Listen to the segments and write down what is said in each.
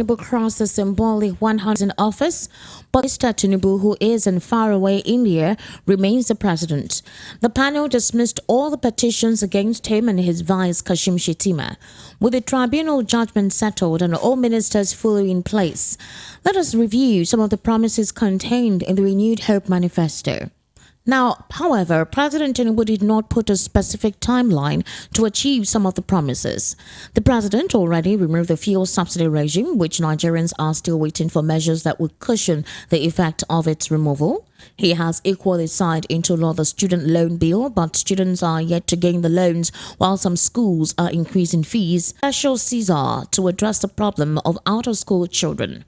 Tinubu crossed the symbolic 100 in office, but Mr. Tinubu, who is in faraway India, remains the president. The panel dismissed all the petitions against him and his vice Kashim Shettima, with the tribunal judgment settled and all ministers fully in place. Let us review some of the promises contained in the Renewed Hope Manifesto. Now, however, President Tinubu did not put a specific timeline to achieve some of the promises. The president already removed the fuel subsidy regime, which Nigerians are still waiting for measures that would cushion the effect of its removal. He has equally signed into law the student loan bill, but students are yet to gain the loans, while some schools are increasing fees. Special Caesar to address the problem of out-of-school children.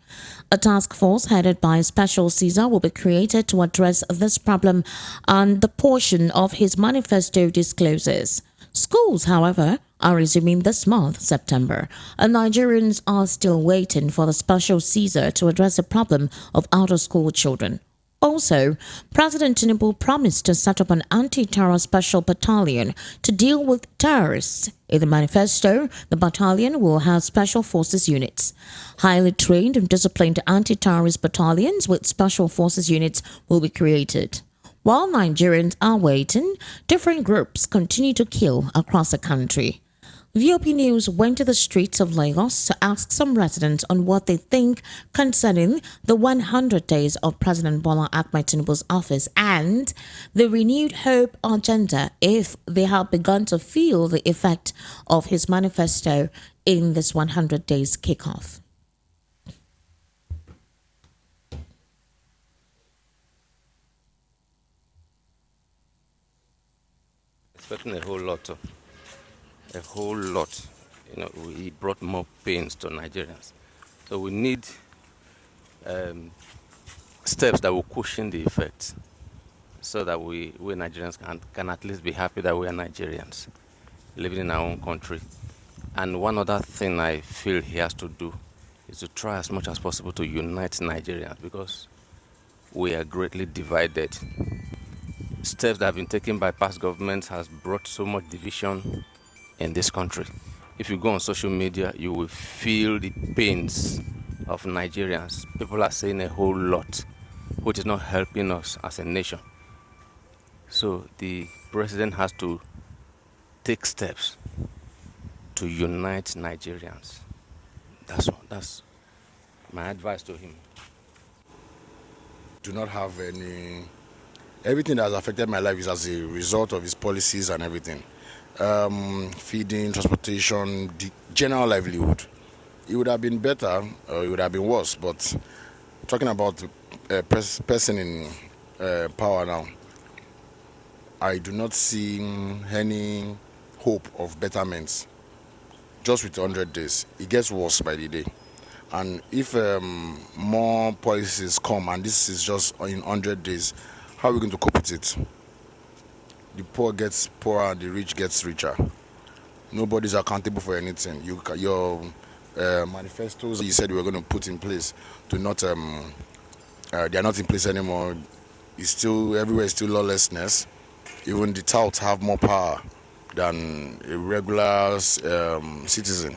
A task force headed by Special Caesar will be created to address this problem, and the portion of his manifesto discloses. Schools, however, are resuming this month, September, and Nigerians are still waiting for the Special Caesar to address the problem of out-of-school children. Also, President Tinubu promised to set up an anti-terror special battalion to deal with terrorists. In the manifesto, the battalion will have special forces units. Highly trained and disciplined anti-terrorist battalions with special forces units will be created. While Nigerians are waiting, different groups continue to kill across the country. VOP News went to the streets of Lagos to ask some residents on what they think concerning the 100 days of President Bola Ahmed Tinubu's office and the Renewed Hope agenda, if they have begun to feel the effect of his manifesto in this 100 days kickoff. Expecting a whole lot. He brought more pains to Nigerians. So we need steps that will cushion the effects so that we Nigerians can at least be happy that we are Nigerians living in our own country. And one other thing I feel he has to do is to try as much as possible to unite Nigerians, because we are greatly divided. Steps that have been taken by past governments has brought so much division in this country. If you go on social media, you will feel the pains of Nigerians. People are saying a whole lot, which is not helping us as a nation. So the president has to take steps to unite Nigerians. That's my advice to him. Do not have everything that has affected my life is as a result of his policies and everything. Feeding, transportation, the general livelihood. It would have been better, or it would have been worse, but talking about a person in power now, I do not see any hope of betterment. Just with 100 days, it gets worse by the day. And if more policies come, and this is just in 100 days, how are we going to cope with it? The poor gets poorer and the rich gets richer. Nobody's accountable for anything. Your manifestos you said you were going to put in place they are not in place anymore. It's still everywhere is still lawlessness. Even the touts have more power than a regular citizen.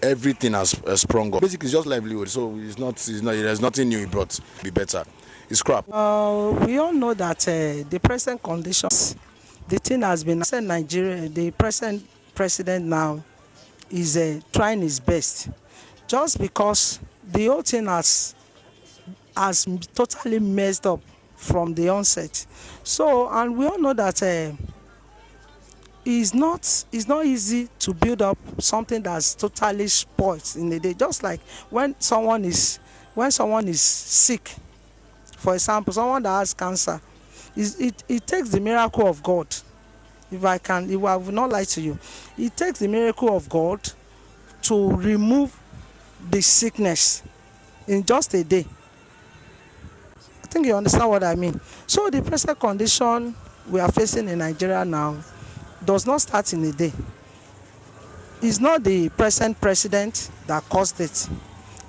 Everything has sprung up. Basically, it's just livelihood. So there's nothing new he brought to be better. It's crap. We all know that the present conditions, the thing has been Nigeria. The present president now is trying his best, just because the whole thing has totally messed up from the onset. So, and we all know that it's not easy to build up something that's totally spoiled in a day. Just like when someone is sick. For example, someone that has cancer, it takes the miracle of God. If I will not lie to you, it takes the miracle of God to remove the sickness in just a day. I think you understand what I mean. So the present condition we are facing in Nigeria now does not start in a day. It's not the present president that caused it.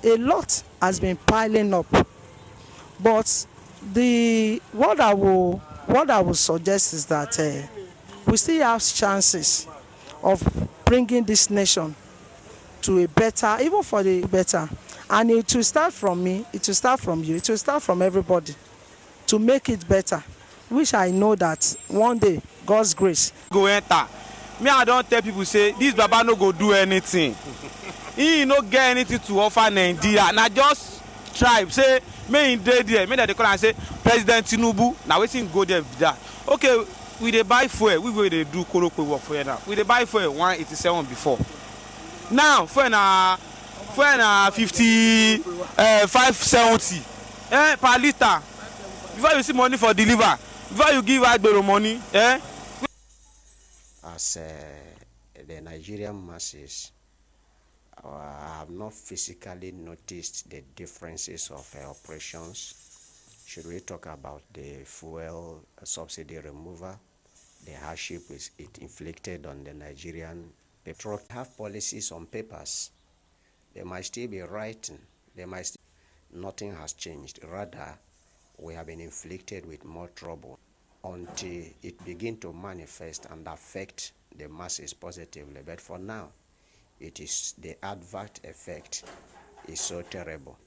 A lot has been piling up. But what I will suggest is that we still have chances of bringing this nation to a better, even for the better. And it will start from me, it will start from you, it will start from everybody to make it better, which I know that one day, God's grace go enter. Me, I don't tell people say this baba no go do anything. He no get anything to offer Nigeria. And I just try say me in there, me that they call and say President Tinubu. Now wetin go there with that. Okay, we dey buy fuel, we go dey do korokwe work for here now. We dey buy fuel 187 before. Now fuel na 570 per litre. Before you see money for deliver, before you give agbero money, As the Nigerian masses, I have not physically noticed the differences of operations. Should we talk about the fuel subsidy removal, the hardship it inflicted on the Nigerian people? Have policies on papers. They might still be writing. Nothing has changed. Rather, we have been inflicted with more trouble until it begin to manifest and affect the masses positively. But for now, it is the adverse effect is so terrible.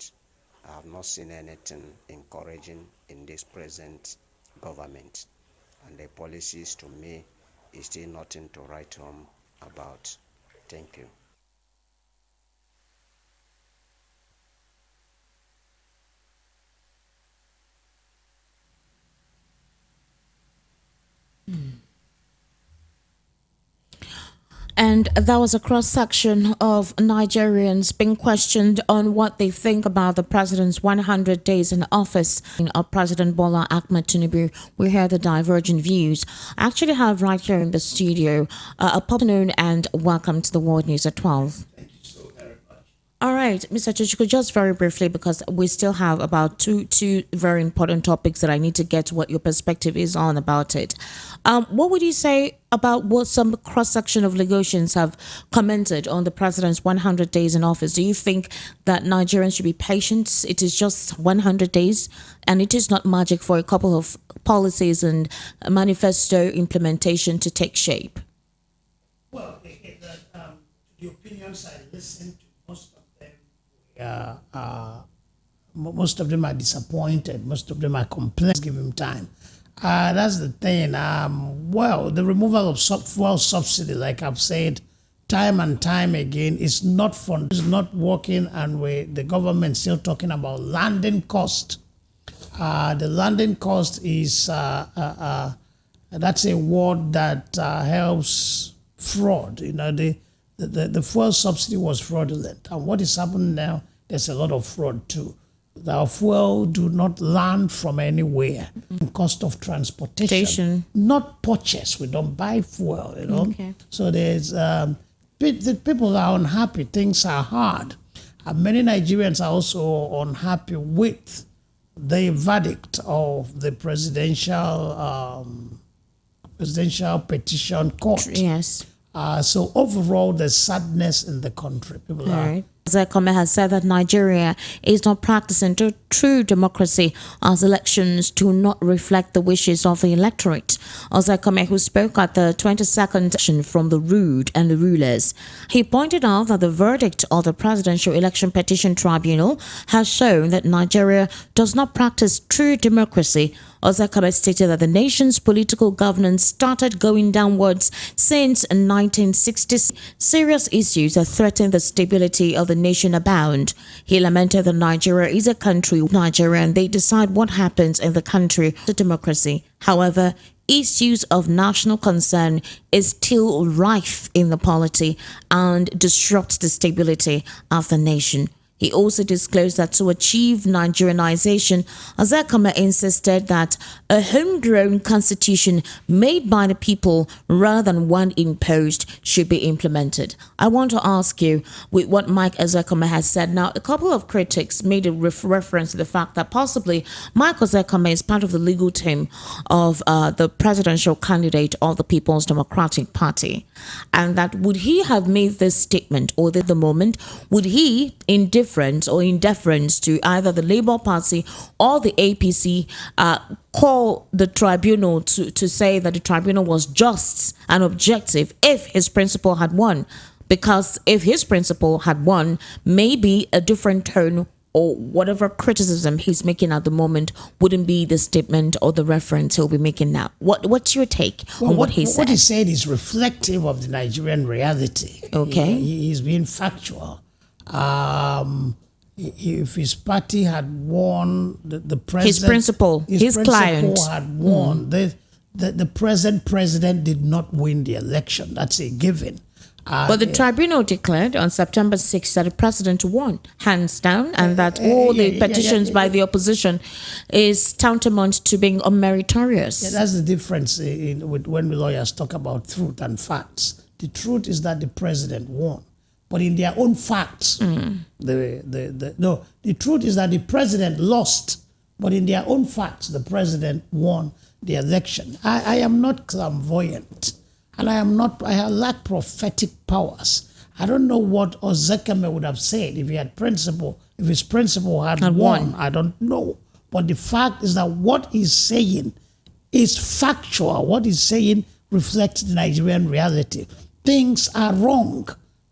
I have not seen anything encouraging in this present government, and the policies to me is still nothing to write home about. Thank you. And that was a cross-section of Nigerians being questioned on what they think about the president's 100 days in office of President Bola Ahmed Tinubu. We hear the divergent views. I actually have right here in the studio a afternoon and welcome to the World News at 12. All right, Mr. Chichuku, just very briefly, because we still have about two very important topics that I need to get what your perspective is on about it. What would you say about what some cross-section of Lagosians have commented on the president's 100 days in office? Do you think that Nigerians should be patient? It is just 100 days, and it is not magic for a couple of policies and manifesto implementation to take shape? Well, the opinions I listened to, most of them are disappointed. Most of them are complaining. Give him time. That's the thing. Well, the removal of fuel subsidy, like I've said time and time again, is not fun. It's not working, and the government still talking about landing cost. The landing cost is that's a word that helps fraud. You know, the fuel subsidy was fraudulent, and what is happening now? There's a lot of fraud too. The fuel do not land from anywhere. Cost of transportation, not purchase. We don't buy fuel, you know. Okay. So there's the people are unhappy. Things are hard, and many Nigerians are also unhappy with the verdict of the presidential petition court. Yes. So overall, there's sadness in the country. People are. Ozekhome has said that Nigeria is not practicing true democracy as elections do not reflect the wishes of the electorate. Ozekhome, who spoke at the 22nd session from the Rude and the Rulers, he pointed out that the verdict of the Presidential Election Petition Tribunal has shown that Nigeria does not practice true democracy. Ozekhome stated that the nation's political governance started going downwards since 1960s. Serious issues that threaten the stability of the nation abound. He lamented that Nigeria is a country of Nigeria and they decide what happens in the country. The democracy, however, issues of national concern is still rife in the polity and disrupts the stability of the nation. He also disclosed that to achieve Nigerianization, Ozekhome insisted that a homegrown constitution made by the people rather than one imposed should be implemented. I want to ask you, with what Mike Ozekhome has said, now a couple of critics made a reference to the fact that possibly Mike Ozekhome is part of the legal team of the presidential candidate of the People's Democratic Party, and that would he have made this statement or at the moment, would he, in deference to either the Labour Party or the APC, call the tribunal to say that the tribunal was just and objective if his principle had won? Because if his principal had won, maybe a different tone or whatever criticism he's making at the moment wouldn't be the statement or the reference he'll be making now. What's your take on what he said? What he said is reflective of the Nigerian reality. Okay. He's being factual. If his party had won, the president, his client had won, the present president did not win the election. That's a given. But the tribunal declared on September 6th that the president won, hands down, and that all the petitions by the opposition is tantamount to being unmeritorious. Yeah, that's the difference with when the lawyers talk about truth and facts. The truth is that the president won. But in their own facts, the truth is that the president lost. But in their own facts, the president won the election. I am not clairvoyant. And I lack prophetic powers. I don't know what Ozekhome would have said if his principal had won. I don't know. But the fact is that what he's saying is factual. What he's saying reflects the Nigerian reality. Things are wrong.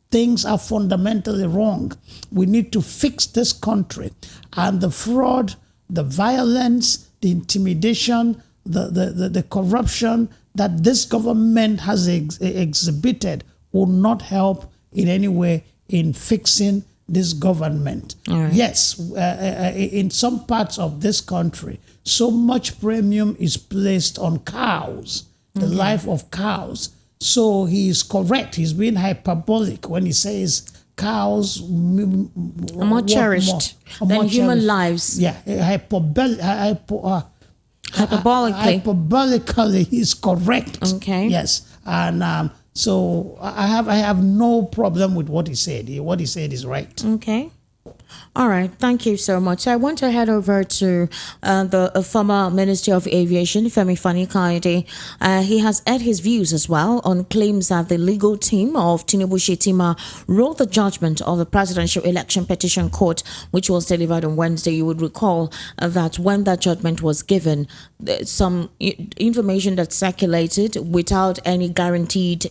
Things are fundamentally wrong. We need to fix this country. And the fraud, the violence, the intimidation, the corruption that this government has exhibited will not help in any way in fixing this government. Right. Yes, in some parts of this country, so much premium is placed on cows, the life of cows. So he is correct. He's being hyperbolic when he says cows are more cherished than human lives. Yeah, hyperbolically he's correct. Okay. Yes. And so I have no problem with what he said. What he said is right. Okay. All right, thank you so much. I want to head over to the former Minister of Aviation, Femi Fani-Kayode. He has aired his views as well on claims that the legal team of Tinubu Shetima wrote the judgment of the Presidential Election Petition Court, which was delivered on Wednesday. You would recall that when that judgment was given, some information that circulated without any guaranteed,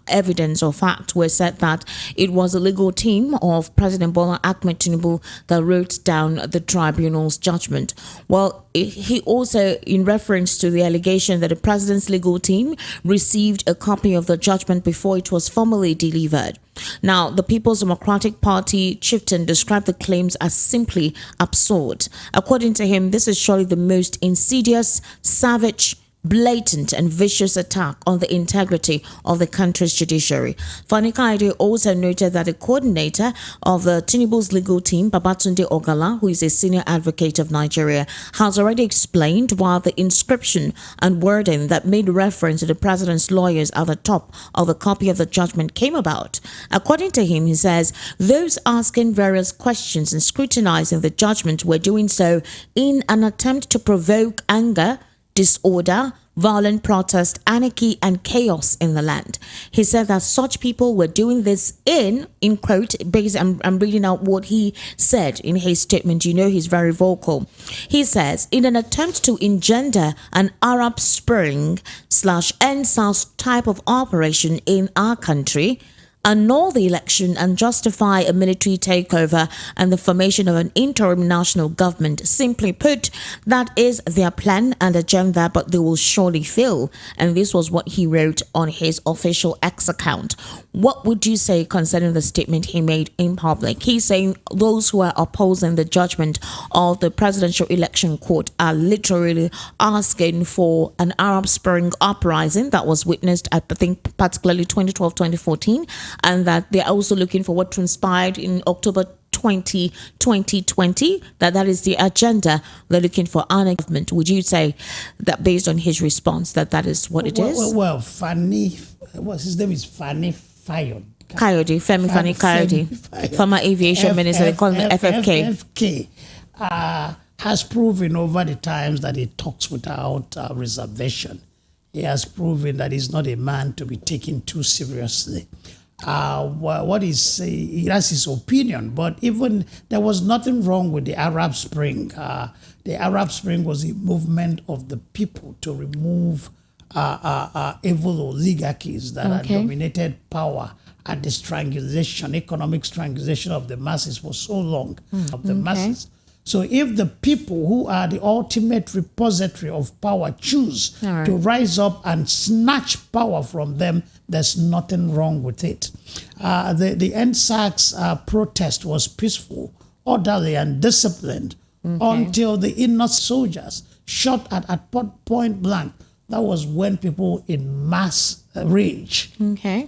evidence or fact were said that it was a legal team of President Bola Ahmed Tinubu that wrote down the tribunal's judgment. Well, he also, in reference to the allegation that the president's legal team received a copy of the judgment before it was formally delivered. Now, the People's Democratic Party chieftain described the claims as simply absurd. According to him, this is surely the most insidious, savage, blatant and vicious attack on the integrity of the country's judiciary. Fani-Kayode also noted that the coordinator of the Tinubu's legal team, Babatunde Ogala, who is a senior advocate of Nigeria, has already explained why the inscription and wording that made reference to the president's lawyers at the top of the copy of the judgment came about. According to him, he says, those asking various questions and scrutinizing the judgment were doing so in an attempt to provoke anger, disorder, violent protest, anarchy, and chaos in the land. He said that such people were doing this in quote, I'm reading out what he said in his statement. He's very vocal. He says, in an attempt to engender an Arab Spring /EndSARS type of operation in our country, annul the election and justify a military takeover and the formation of an interim national government. Simply put, that is their plan and agenda, but they will surely fail. And this was what he wrote on his official X account. What would you say concerning the statement he made in public? He's saying those who are opposing the judgment of the Presidential Election Court are literally asking for an Arab Spring uprising that was witnessed, I think, particularly 2012-2014, and that they're also looking for what transpired in October 2020, that is the agenda they're looking for our government. Would you say that based on his response that is what it is? Well, his name is Fani Kayode, Femi Fani-Kayode, former aviation minister, they call him FFK. Has proven over the times that he talks without reservation. He has proven that he's not a man to be taken too seriously. He has his opinion, but even there was nothing wrong with the Arab Spring. The Arab Spring was a movement of the people to remove evil oligarchies that had dominated power at the strangulation, economic strangulation of the masses for so long, of the masses. So if the people who are the ultimate repository of power choose to rise up and snatch power from them, there's nothing wrong with it. The NSAC's protest was peaceful, orderly, and disciplined until the innocent soldiers shot at point blank. That was when people in mass rage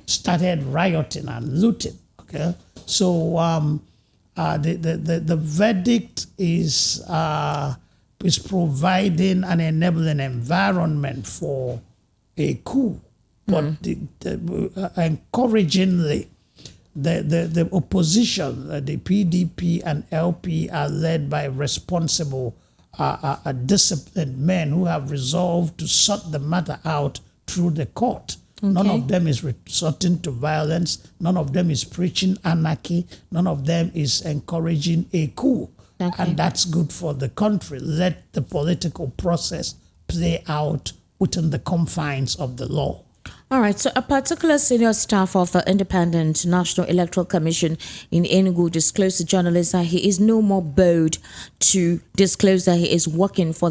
started rioting and looting. Okay, so the verdict is providing an enabling environment for a coup, but encouragingly, the opposition, the PDP and LP, are led by responsible, disciplined men who have resolved to sort the matter out through the court. None of them is resorting to violence. None of them is preaching anarchy. None of them is encouraging a coup. And that's good for the country. Let the political process play out within the confines of the law. All right, so a particular senior staff of the Independent National Electoral Commission in Enugu disclosed to journalists that he is no more bold to disclose that he is working for